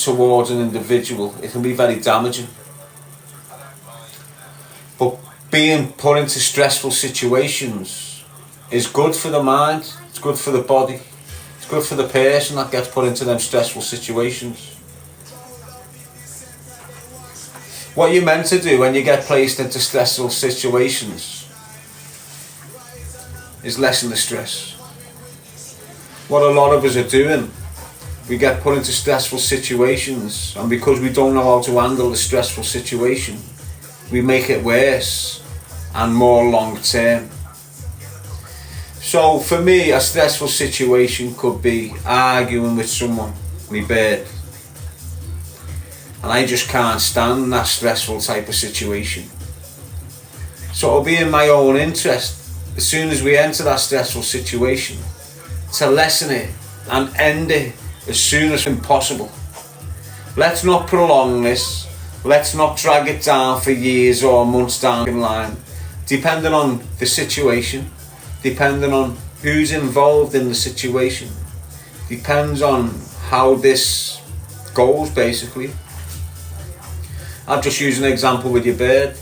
towards an individual, it can be very damaging. But being put into stressful situations is good for the mind, it's good for the body, it's good for the person that gets put into them stressful situations. What you're meant to do when you get placed into stressful situations is lessen the stress. What a lot of us are doing, we get put into stressful situations, and because we don't know how to handle the stressful situation, we make it worse and more long term. So for me, a stressful situation could be arguing with someone, my bird, and I just can't stand that stressful type of situation. So it'll be in my own interest, as soon as we enter that stressful situation, to lessen it and end it as soon as possible. Let's not prolong this. Let's not drag it down for years or months down the line. Depending on the situation, depending on who's involved in the situation, depends on how this goes, basically. I'll just use an example with your bird.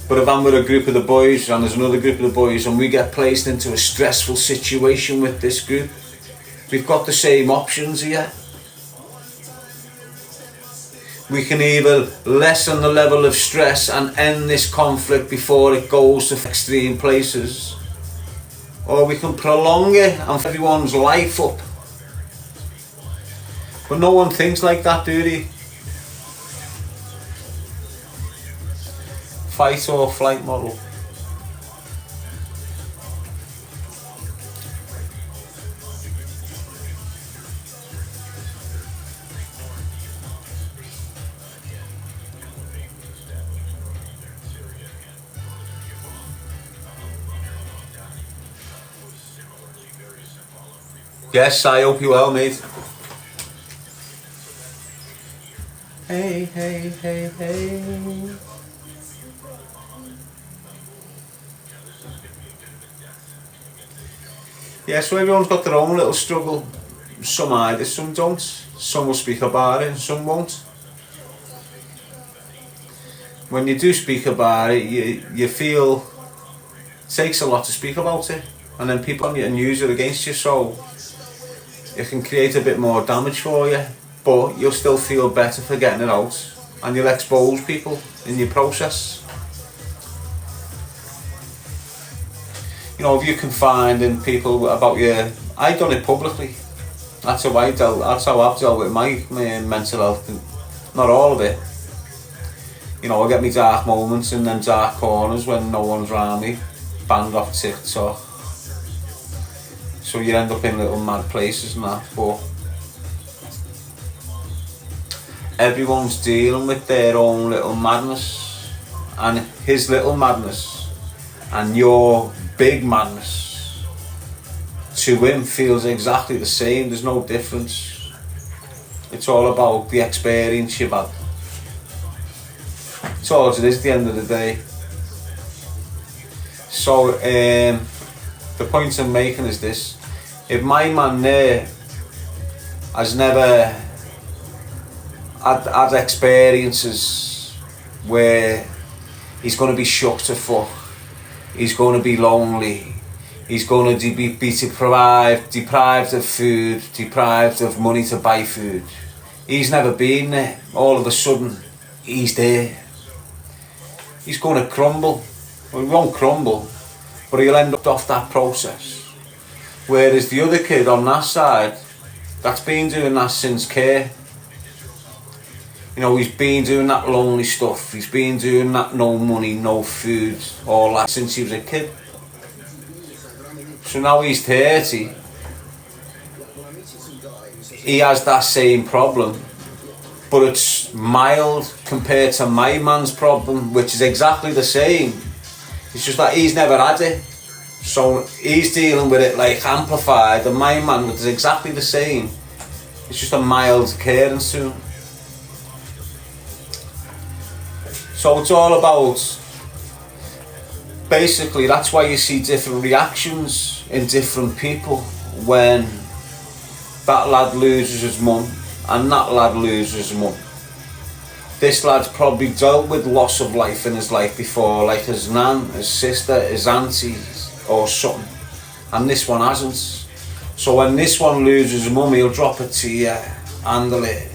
But if I'm with a group of the boys and there's another group of the boys and we get placed into a stressful situation with this group, we've got the same options here. We can either lessen the level of stress and end this conflict before it goes to extreme places, or we can prolong it and fill everyone's life up. But no one thinks like that, do they? Fight or flight model. Yes, I hope you well, mate. Hey, hey, hey, hey. Yeah, so everyone's got their own little struggle. Some hide it, some don't. Some will speak about it and some won't. When you do speak about it, you feel it takes a lot to speak about it, and then people on you and use it against you, so it can create a bit more damage for you, but you'll still feel better for getting it out, and you'll expose people in your process. You know, if you confide in people about your... I've done it publicly. That's how I've dealt with my mental health. Not all of it. You know, I get me dark moments in them dark corners when no one's around me, banned off TikTok. So you end up in little mad places and that, but everyone's dealing with their own little madness, and his little madness and your big madness to him feels exactly the same. There's no difference. It's all about the experience you've had. It's all it is at the end of the day. So the point I'm making is this: if my man there has never had experiences where he's going to be shook to fuck, he's going to be lonely, he's going to be deprived of food, deprived of money to buy food. He's never been there. All of a sudden, he's there. He's going to crumble. Well, he won't crumble, but he'll end up off that process. Whereas the other kid on that side, that's been doing that since care. You know, he's been doing that lonely stuff. He's been doing that no money, no food, all that since he was a kid. So now he's 30. He has that same problem, but it's mild compared to my man's problem, which is exactly the same. It's just that he's never had it. So he's dealing with it like amplified, and my man is exactly the same. It's just a mild occurrence soon. So it's all about, basically, that's why you see different reactions in different people when that lad loses his mum and that lad loses his mum. This lad's probably dealt with loss of life in his life before, like his nan, his sister, his auntie or something, and this one hasn't. So when this one loses his mum, he'll drop a tear, handle it.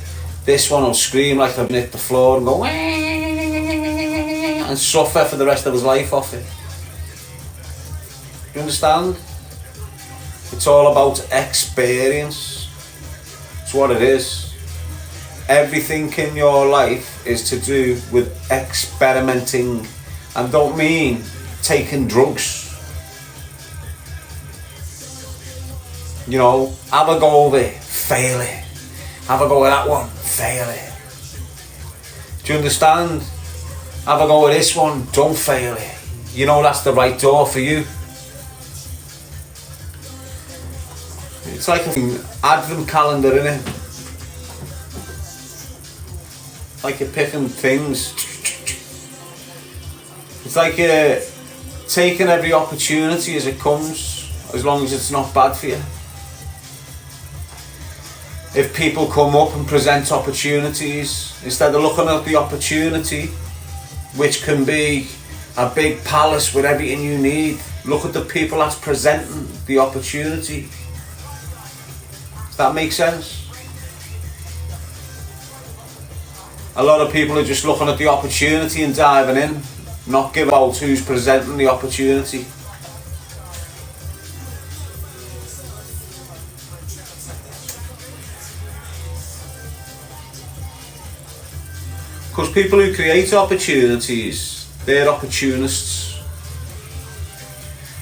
This one will scream like they've hit the floor and go Wah! And suffer for the rest of his life off it. You understand? It's all about experience. It's what it is. Everything in your life is to do with experimenting, and don't mean taking drugs. You know, have a go of it, fail it. Have a go of that one, fail it. Do you understand? Have a go of this one, don't fail it. You know that's the right door for you. It's like an advent calendar, innit? Like you're picking things. It's like you're taking every opportunity as it comes, as long as it's not bad for you. If people come up and present opportunities, instead of looking at the opportunity, which can be a big palace with everything you need, look at the people that's presenting the opportunity. Does that make sense? A lot of people are just looking at the opportunity and diving in, not giving out who's presenting the opportunity. Because people who create opportunities, they're opportunists.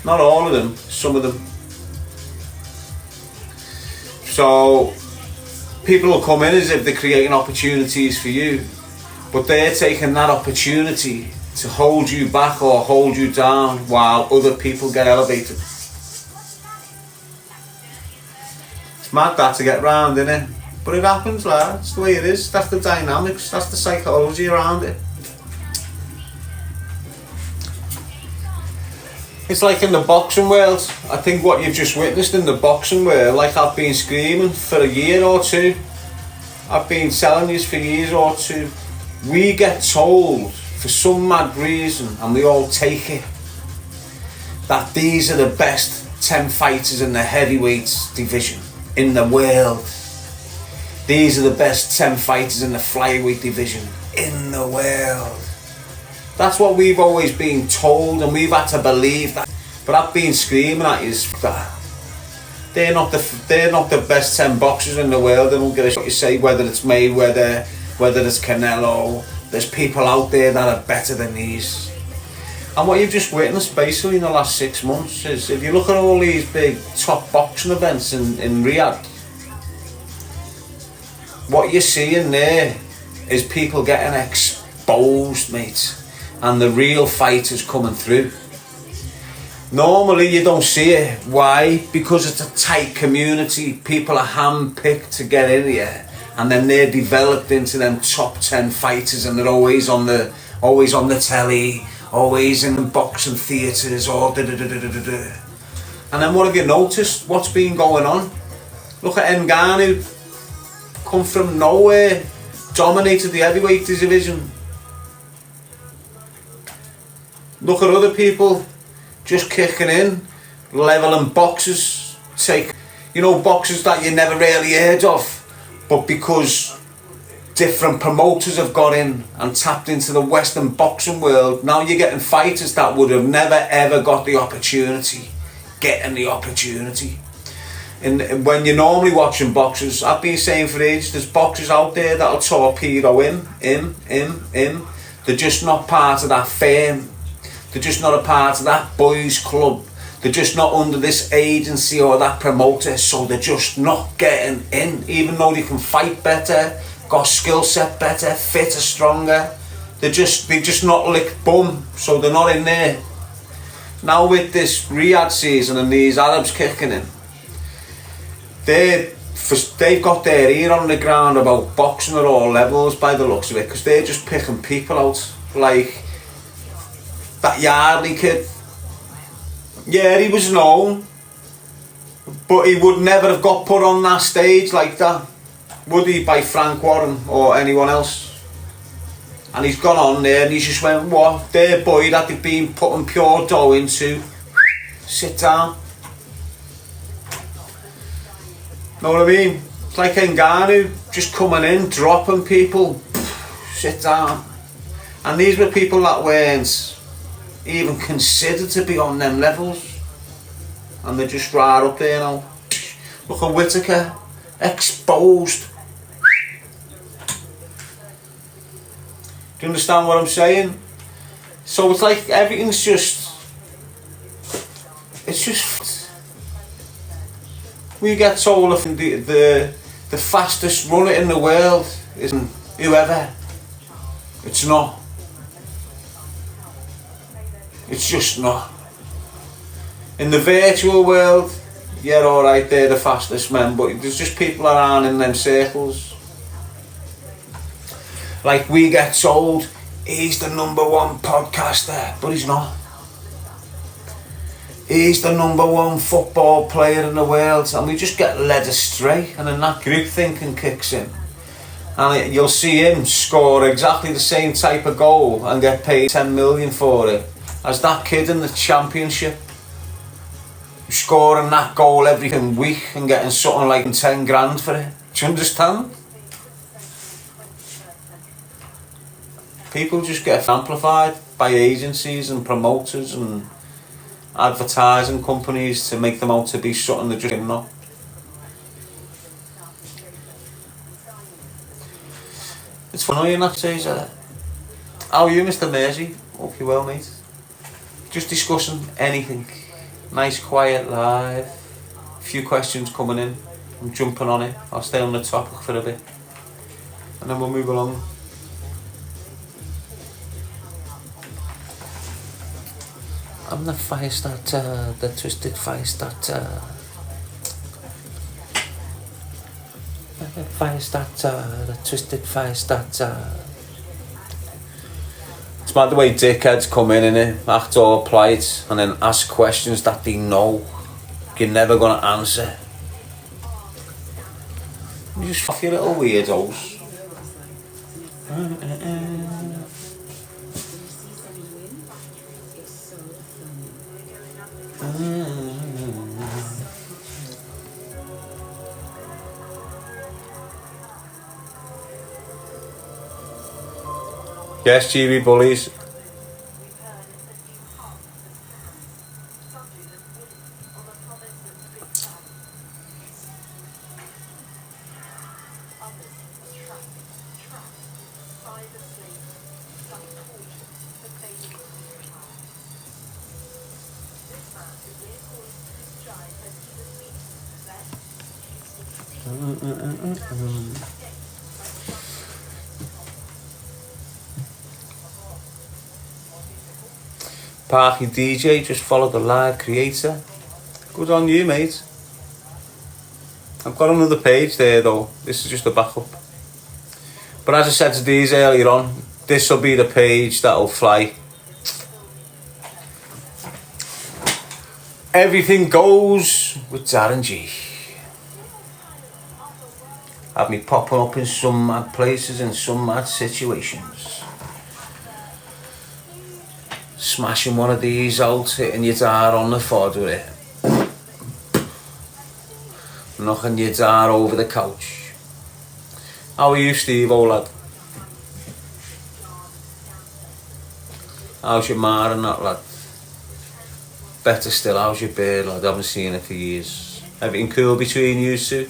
Not all of them, some of them. So people will come in as if they're creating opportunities for you, but they're taking that opportunity to hold you back or hold you down while other people get elevated. It's mad that to get round, isn't it? But it happens, lad. It's the way it is. That's the dynamics. That's the psychology around it. It's like in the boxing world. I think what you've just witnessed in the boxing world, like I've been screaming for a year or two. I've been telling you for years or two. We get told for some mad reason, and we all take it, that these are the best 10 fighters in the heavyweight division in the world. These are the best 10 fighters in the flyweight division in the world. That's what we've always been told, and we've had to believe that. But I've been screaming at you that they're not the best 10 boxers in the world. They don't give a shit what you say, whether it's Mayweather, whether it's Canelo. There's people out there that are better than these. And what you've just witnessed basically in the last 6 months is, if you look at all these big top boxing events in Riyadh, what you're seeing there is people getting exposed, mate, and the real fighters coming through. Normally you don't see it. Why? Because it's a tight community. People are hand-picked to get in here, and then they're developed into them top 10 fighters, and they're always on the telly, always in the boxing theatres, or da-da-da-da-da-da. And then what have you noticed? What's been going on? Look at Ngannou. Come from nowhere, dominated the heavyweight division. Look at other people just kicking in, leveling boxers. Take, boxers that you never really heard of, but because different promoters have got in and tapped into the Western boxing world, now you're getting fighters that would have never ever got the opportunity, getting the opportunity. And when you're normally watching boxers, I've been saying for ages, there's boxers out there that'll torpedo him. They're just not part of that firm. They're just not a part of that boys club. They're just not under this agency or that promoter, so they're just not getting in, even though they can fight better, got skill set better, fitter, stronger. They just not licked bum, so they're not in there. Now with this Riyadh season and these Arabs kicking in, they've got their ear on the ground about boxing at all levels by the looks of it, because they're just picking people out, like that Yardley kid. Yeah, he was known, but he would never have got put on that stage like that. would he, by Frank Warren or anyone else. And he's gone on there and he's just went, what? Their boy that they've been putting pure dough into. Sit down. Know what I mean? It's like Ngannou just coming in, dropping people. Sit down. And these were people that weren't even considered to be on them levels. And they're just right up there now. Look at Whittaker. Exposed. Do you understand what I'm saying? So it's like everything's just... It's just... We get told if the fastest runner in the world isn't whoever. It's not. It's just not. In the virtual world, yeah, alright, they're the fastest men, but there's just people around in them circles. Like we get told, he's the #1 podcaster, but he's not. He's the #1 football player in the world, and we just get led astray, and then that group thinking kicks in. And you'll see him score exactly the same type of goal and get paid 10 million for it as that kid in the championship. Scoring that goal every week and getting something like 10 grand for it. Do you understand? People just get amplified by agencies and promoters and advertising companies to make them out to be something they're just not. It's funny enough to say, how are you, Mr. Mersey? Hope you're well, mate. Just discussing anything. Nice, quiet, live. A few questions coming in. I'm jumping on it. I'll stay on the topic for a bit. And then we'll move along. I'm the fire starter, the twisted fire starter. The fire starter, the twisted fire starter. It's mad the way dickheads come in, innit? Act all polite and then ask questions that they know you're never gonna answer. You just off your little weirdos. Yes, GB bullies. Parky DJ just followed the live creator. Good on you, mate. I've got another page there though. This is just a backup. But as I said to these earlier on, this will be the page that'll fly. Everything goes with Darren G. Have me popping up in some mad places in some mad situations. Smashing one of these out, hitting your dar on the fod with it. Knocking your dar over the couch. How are you, Steve, old lad? How's your ma and that, lad? Better still, how's your beard, lad? I haven't seen it for years. Everything cool between you two?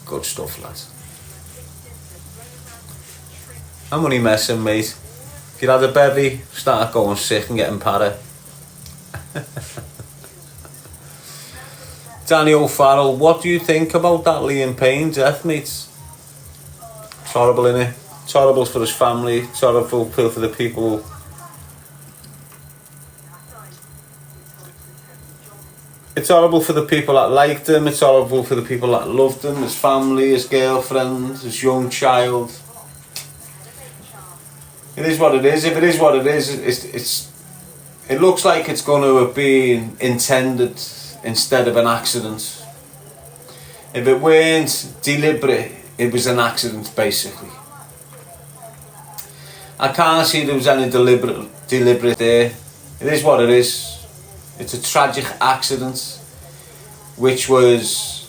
Good stuff, lad. I'm only messing, mate. If you had a bevy, start going sick and getting para. Danny O'Farrell, what do you think about that Liam Payne death, mate? It's horrible, innit? It's horrible for his family, it's horrible for the people. It's horrible for the people that liked him, it's horrible for the people that loved him, his family, his girlfriend, his young child. It is what it is. If it is what it is, it looks like it's going to have been intended instead of an accident. If it weren't deliberate, it was an accident, basically. I can't see there was any deliberate there. It is what it is. It's a tragic accident, which was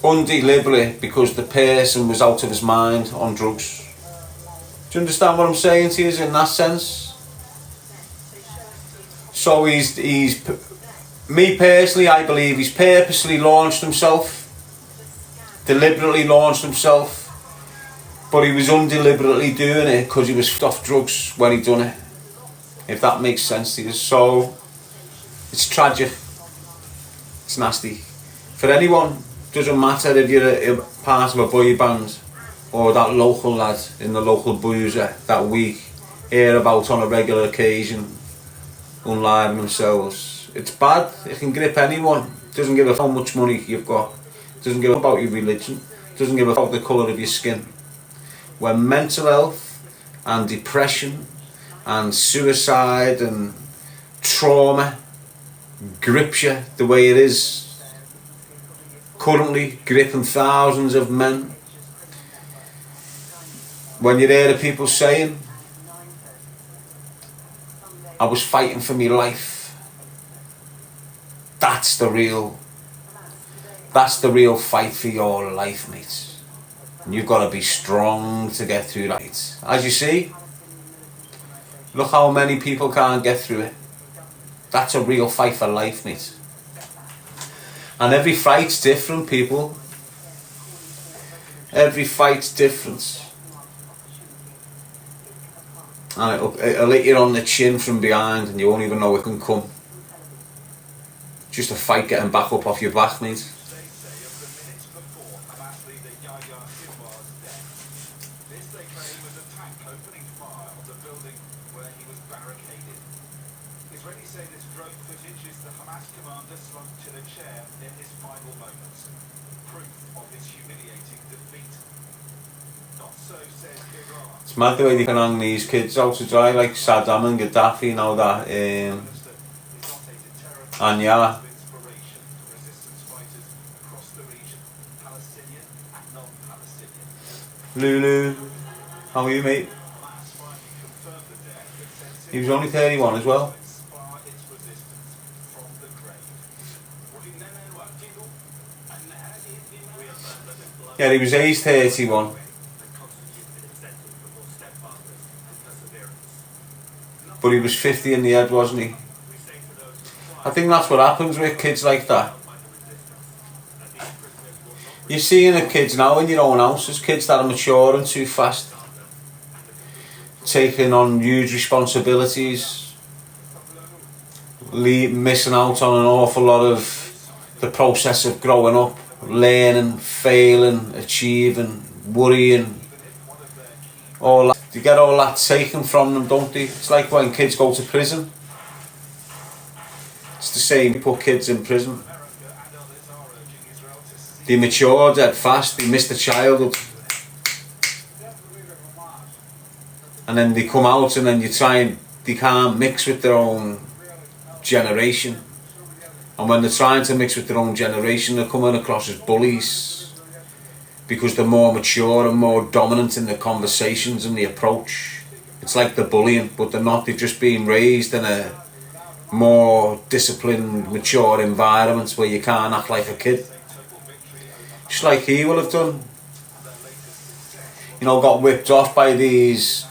undeliberate because the person was out of his mind on drugs. Do you understand what I'm saying to you in that sense? So he's me personally, I believe he's purposely launched himself, deliberately launched himself, but he was undeliberately doing it because he was off drugs when he done it, if that makes sense to you. So it's tragic, it's nasty. For anyone, doesn't matter if you're a part of a boy band or that local lad in the local boozer that we hear about on a regular occasion, unliving themselves. It's bad, it can grip anyone. It doesn't give a how much money you've got. It doesn't give a about your religion. It doesn't give a about the colour of your skin. When mental health and depression and suicide and trauma grips you the way it is currently gripping thousands of men, when you hear people saying, I was fighting for my life, that's the real fight for your life, mate. And you've got to be strong to get through that. As you see, look how many people can't get through it. That's a real fight for life, mate. And every fight's different, people. Every fight's different. And it'll hit you on the chin from behind and you won't even know it can come. Just a fight getting back up off your back, mate. It's mad the way they can hang these kids out to dry, like Saddam and Gaddafi and all that. And yeah, Lulu, how are you, mate? He was only 31 as well. Yeah, he was aged 31. But he was 50 in the head, wasn't he? I think that's what happens with kids like that. You're seeing the kids now in your own house, there's kids that are maturing too fast, taking on huge responsibilities, missing out on an awful lot of the process of growing up, learning, failing, achieving, worrying, all that. They get all that taken from them, don't they? It's like when kids go to prison. It's the same, you put kids in prison. They mature dead fast, they miss the childhood. And then they come out and then they can't mix with their own generation. And when they're trying to mix with their own generation, they're coming across as bullies. Because they're more mature and more dominant in their conversations and the approach. It's like they're bullying, but they're not, they're just being raised in a more disciplined, mature environment where you can't act like a kid. Just like he will have done. You know, got whipped off by these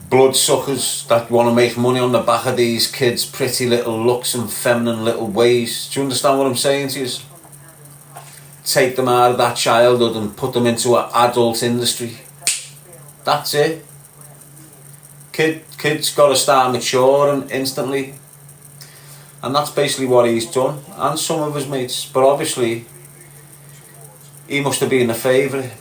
bloodsuckers that want to make money on the back of these kids' pretty little looks and feminine little ways. Do you understand what I'm saying to you? Take them out of that childhood and put them into an adult industry. That's it. Kids got to start maturing instantly. And that's basically what he's done. And some of his mates. But obviously, he must have been a favourite.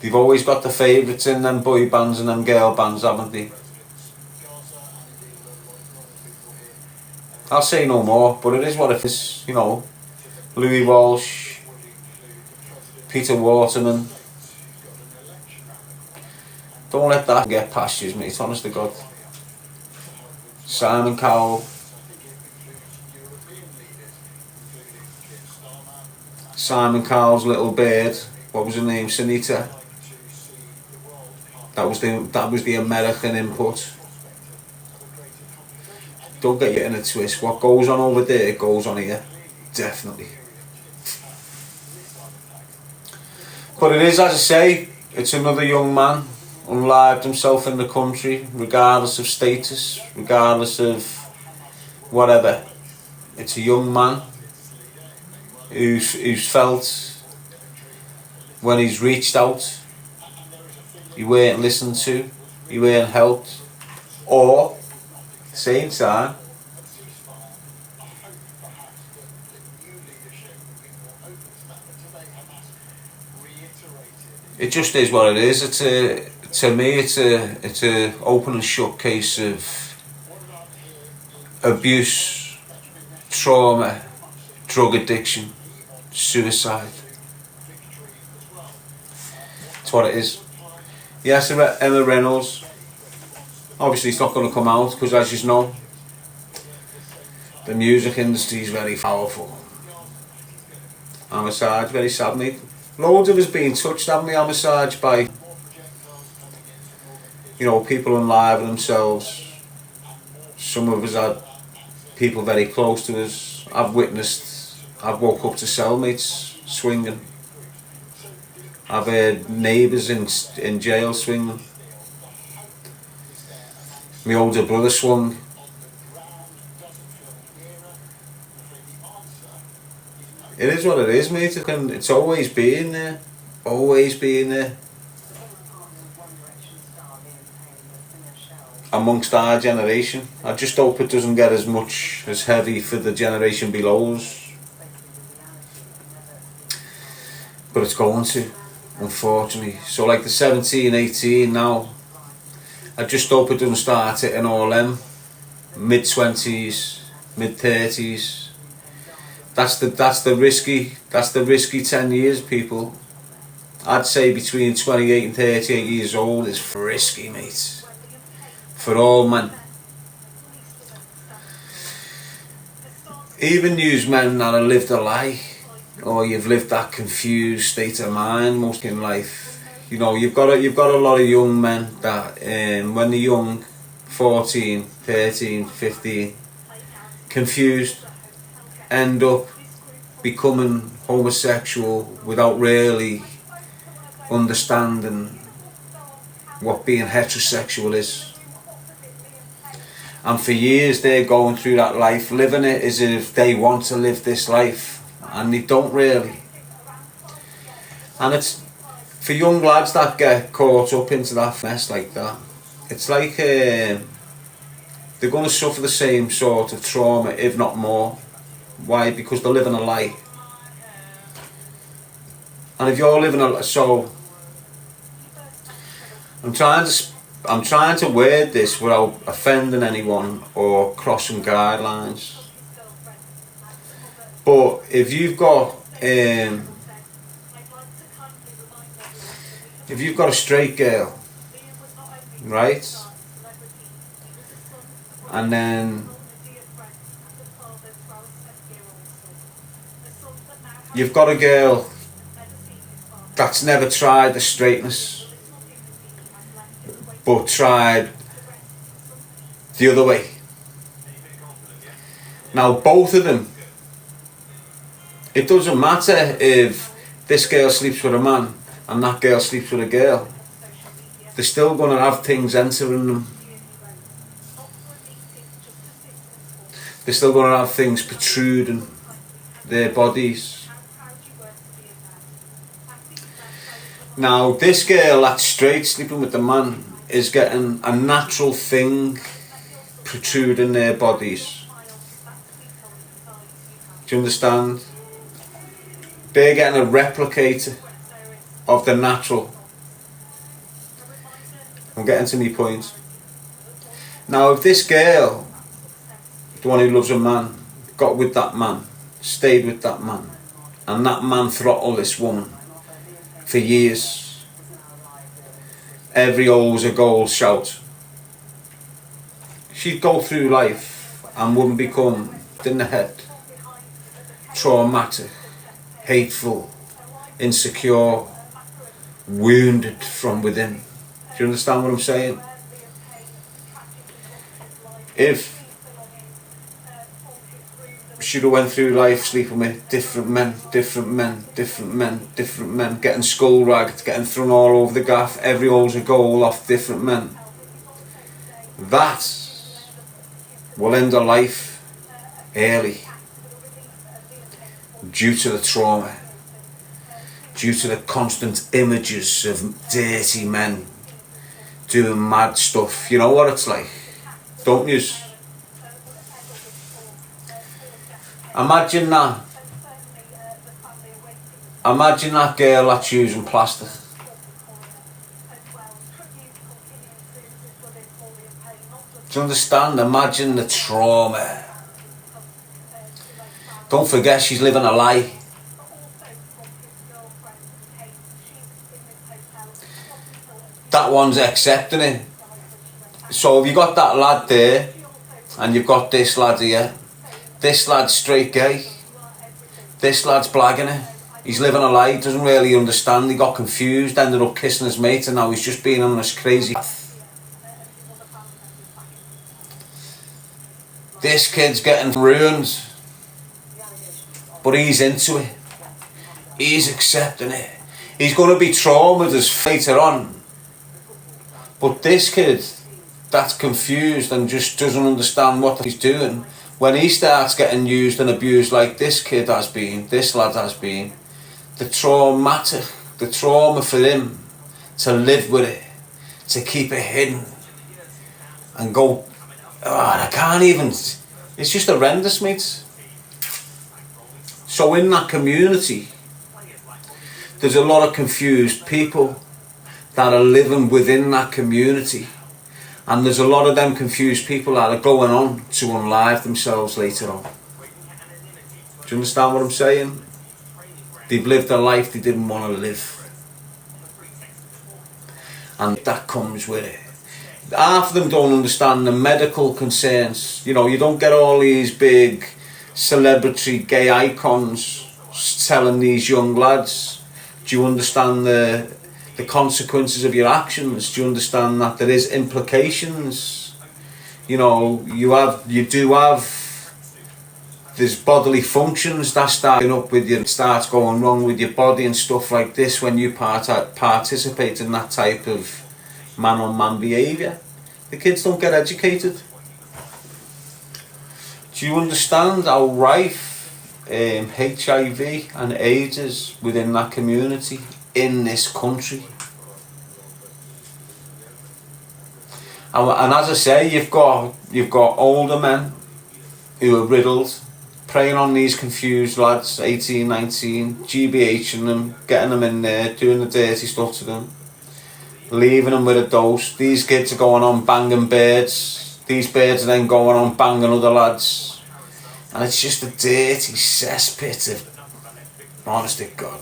They've always got the favourites in them boy bands and them girl bands, haven't they? I'll say no more, but it is what it is, you know. Louis Walsh, Peter Waterman. Don't let that get past you, mate, honest to God. Simon Cowell, Simon Cowell's little bird, what was her name, Sunita. That was the American input. Don't get you in a twist. What goes on over there goes on here, definitely. But it is, as I say, it's another young man unlived himself in the country, regardless of status, regardless of whatever. It's a young man who's felt when he's reached out, he weren't listened to, he weren't helped, or at the same time, it just is what it is. To me, it's a open and shut case of abuse, trauma, drug addiction, suicide. That's what it is. Yes, Emma Reynolds. Obviously, it's not going to come out because, as you know, the music industry is very powerful. Amassage, very sad, mate. Loads of us been touched, haven't we, Amassage, by, you know, people unliving themselves. Some of us had people very close to us. I've woke up to cellmates swinging. I've heard neighbours in jail swinging. My older brother swung. It is what it is, mate. It's always been there. Always been there. Amongst our generation. I just hope it doesn't get as heavy for the generation below us. But it's going to, unfortunately. So like the 17, 18 now, I just hope it doesn't start hitting all them mid-20s, mid-30s. That's the risky 10 years, people. I'd say between 28 and 38 years old is risky, mate. For all men. Even you men that have lived a lie, or you've lived that confused state of mind most in life. You know, you've got a lot of young men that when they're young, 14, 13, 15, confused, end up becoming homosexual without really understanding what being heterosexual is. And for years they're going through that life, living it as if they want to live this life, and they don't really. And it's for young lads that get caught up into that mess like that, it's like they're going to suffer the same sort of trauma, if not more. Why? Because they're living a lie. And if you're living a so I'm trying to word this without offending anyone or crossing guidelines. But if you've got a straight girl, right, and then you've got a girl that's never tried the straightness, but tried the other way. Now both of them, it doesn't matter if this girl sleeps with a man and that girl sleeps with a girl, they're still going to have things entering them. They're still going to have things protruding their bodies. Now this girl that's straight, sleeping with the man, is getting a natural thing protruding their bodies. Do you understand? They're getting a replicator of the natural. I'm getting to my point. Now if this girl, the one who loves a man, got with that man, stayed with that man, and that man throttled this woman for years, every O's a goal shout, she'd go through life and wouldn't become in the head, traumatic, hateful, insecure, wounded from within. Do you understand what I'm saying? If she'd have went through life sleeping with different men, getting skull ragged, getting thrown all over the gaff, every hole's a goal off different men, that will end her life early due to the trauma, due to the constant images of dirty men doing mad stuff. You know what it's like, don't you? Imagine that girl that's using plastic. Do you understand? Imagine the trauma. Don't forget, she's living a lie. That one's accepting it. So if you got that lad there and you've got this lad here, this lad's straight gay, this lad's blagging it, he's living a lie, doesn't really understand, he got confused, ended up kissing his mate, and now he's just been on this crazy path. This kid's getting ruined, but he's into it, he's accepting it, he's going to be traumatized later on. But this kid that's confused and just doesn't understand what he's doing, when he starts getting used and abused like this kid has been, this lad has been, the trauma for him to live with it, to keep it hidden and go, I can't even, it's just horrendous, mate. So in that community, there's a lot of confused people that are living within that community. And there's a lot of them confused people that are going on to unlive themselves later on. Do you understand what I'm saying? They've lived a life they didn't want to live. And that comes with it. Half of them don't understand the medical concerns. You know, you don't get all these big celebrity gay icons telling these young lads, do you understand the consequences of your actions? Do you understand that there is implications? You know, you do have there's bodily functions that start up with you, starts going wrong with your body and stuff like this when you participate in that type of man-on-man behaviour. The kids don't get educated. Do you understand how rife HIV and AIDS is within that community in this country? And as I say, you've got older men who are riddled, preying on these confused lads, 18, 19, GBHing them, getting them in there, doing the dirty stuff to them, leaving them with a dose. These kids are going on banging birds, these birds are then going on banging other lads, and it's just a dirty cesspit of, honest to God.